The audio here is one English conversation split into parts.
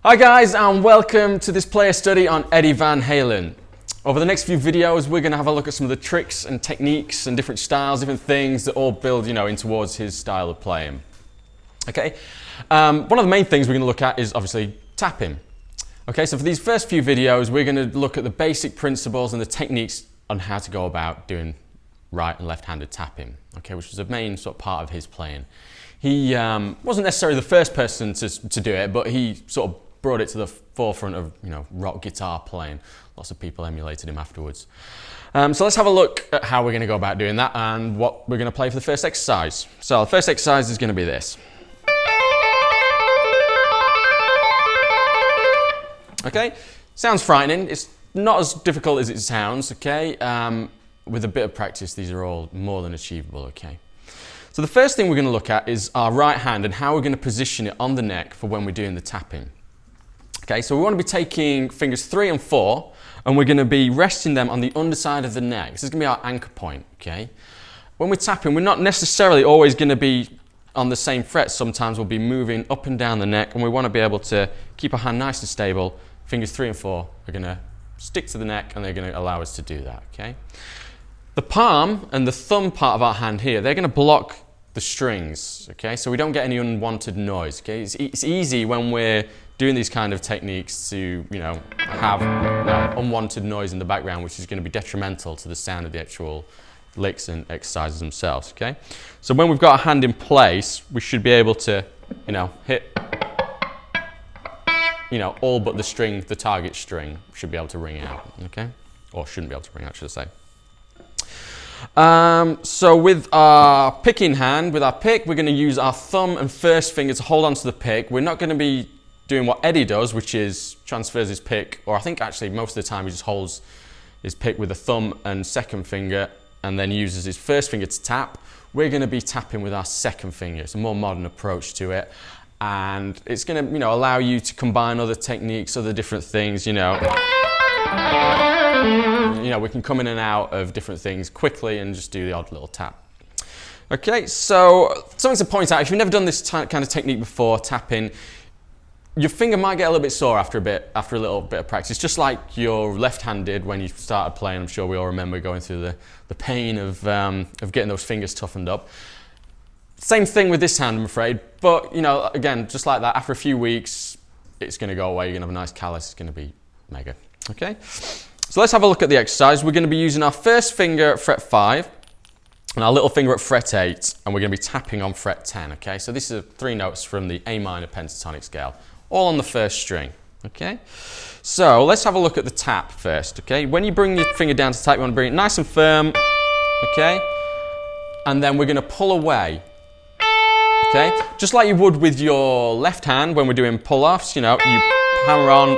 Hi guys, and welcome to this player study on Eddie Van Halen. Over the next few videos we're going to have a look at some of the tricks and techniques and different styles, different things that all build in towards his style of playing. Okay, one of the main things we're going to look at is obviously tapping. Okay, so for these first few videos we're going to look at the basic principles and the techniques on how to go about doing right and left-handed tapping, okay, which was a main sort of part of his playing. He wasn't necessarily the first person to do it, but he sort of brought it to the forefront of rock guitar playing. Lots of people emulated him afterwards. So let's have a look at how we're going to go about doing that and what we're going to play for the first exercise. So the first exercise is going to be this. Okay, sounds frightening. It's not as difficult as it sounds, okay? With a bit of practice, these are all more than achievable, okay? So the first thing we're going to look at is our right hand and how we're going to position it on the neck for when we're doing the tapping. Okay, so we want to be taking fingers 3 and 4 and we're going to be resting them on the underside of the neck. This is going to be our anchor point, okay? When we're tapping, we're not necessarily always going to be on the same fret. Sometimes we'll be moving up and down the neck and we want to be able to keep our hand nice and stable. Fingers 3 and 4 are going to stick to the neck and they're going to allow us to do that, okay? The palm and the thumb part of our hand here, they're going to block the strings, okay? So we don't get any unwanted noise, okay? It's easy when we're doing these kind of techniques to, have unwanted noise in the background, which is going to be detrimental to the sound of the actual licks and exercises themselves, okay? So when we've got our hand in place, we should be able to, hit, all but the string, the target string should be able to ring out, okay? Or shouldn't be able to ring out, should I say. So with our picking hand, with our pick, we're going to use our thumb and first finger to hold onto the pick. We're not going to be doing what Eddie does, which is transfers his pick, or I think actually most of the time he just holds his pick with the thumb and second finger and then uses his first finger to tap. We're going to be tapping with our second finger. It's a more modern approach to it, and it's going to allow you to combine other techniques, other different things. We can come in and out of different things quickly and just do the odd little tap. Okay, so something to point out, if you've never done this kind of technique before, tapping, your finger might get a little bit sore after a little bit of practice, just like you're left-handed when you started playing. I'm sure we all remember going through the pain of getting those fingers toughened up. Same thing with this hand, I'm afraid, but again, just like that, after a few weeks, it's going to go away. You're going to have a nice callus. It's going to be mega. Okay, so let's have a look at the exercise. We're going to be using our first finger at fret 5 and our little finger at fret 8, and we're going to be tapping on fret 10. Okay, so these are 3 notes from the A minor pentatonic scale, all on the first string. Okay, so let's have a look at the tap first. Okay, when you bring your finger down to tap, you want to bring it nice and firm. Okay, and then we're going to pull away. Okay, just like you would with your left hand when we're doing pull-offs. You hammer on,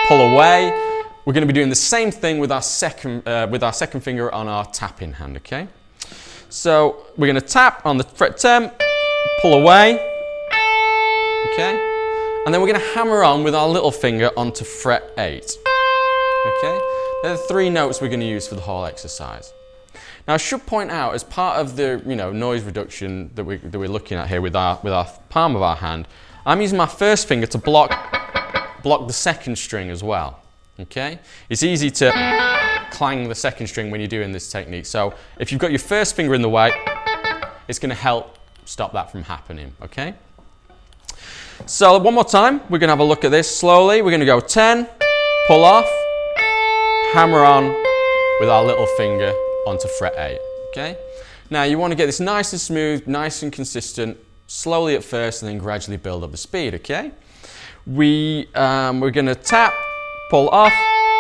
pull away. We're going to be doing the same thing with our second finger on our tapping hand. Okay, so we're going to tap on the fret 10, pull away. Okay. And then we're going to hammer on with our little finger onto fret 8. Okay? They're the 3 notes we're going to use for the whole exercise. Now I should point out, as part of the noise reduction that we're looking at here with our palm of our hand, I'm using my first finger to block the second string as well. Okay? It's easy to clang the second string when you're doing this technique. So if you've got your first finger in the way, it's going to help stop that from happening. Okay? So one more time, we're going to have a look at this slowly. We're going to go 10, pull off, hammer on with our little finger onto fret 8. Okay? Now you want to get this nice and smooth, nice and consistent, slowly at first and then gradually build up the speed. Okay? We're going to tap, pull off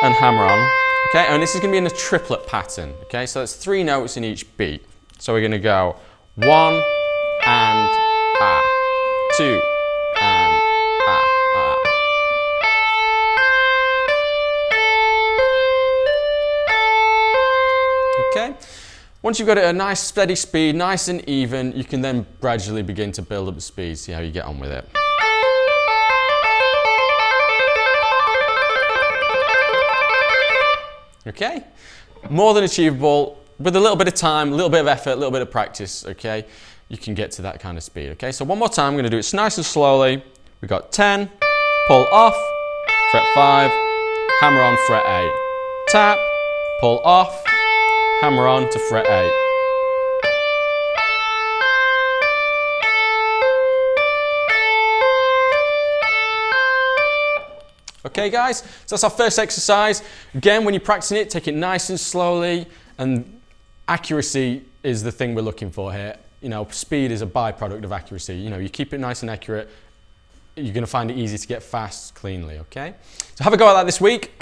and hammer on. Okay? And this is going to be in a triplet pattern. Okay? So that's 3 notes in each beat. So we're going to go 1 and ah, 2 and ah, ah. Okay, once you've got it at a nice steady speed, nice and even, you can then gradually begin to build up the speed, see how you get on with it. Okay, more than achievable. With a little bit of time, a little bit of effort, a little bit of practice, okay, you can get to that kind of speed. Okay, so one more time, I'm going to do it nice and slowly. We've got 10, pull off, fret 5, hammer on, fret 8. Tap, pull off, hammer on to fret 8. Okay guys, so that's our first exercise. Again, when you're practicing it, take it nice and slowly, and accuracy is the thing we're looking for here. You know, speed is a byproduct of accuracy. You know, you keep it nice and accurate, you're going to find it easy to get fast cleanly, okay? So have a go at that this week,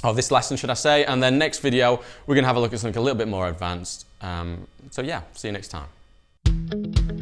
or this lesson should I say, and then next video we're going to have a look at something a little bit more advanced. So yeah, see you next time.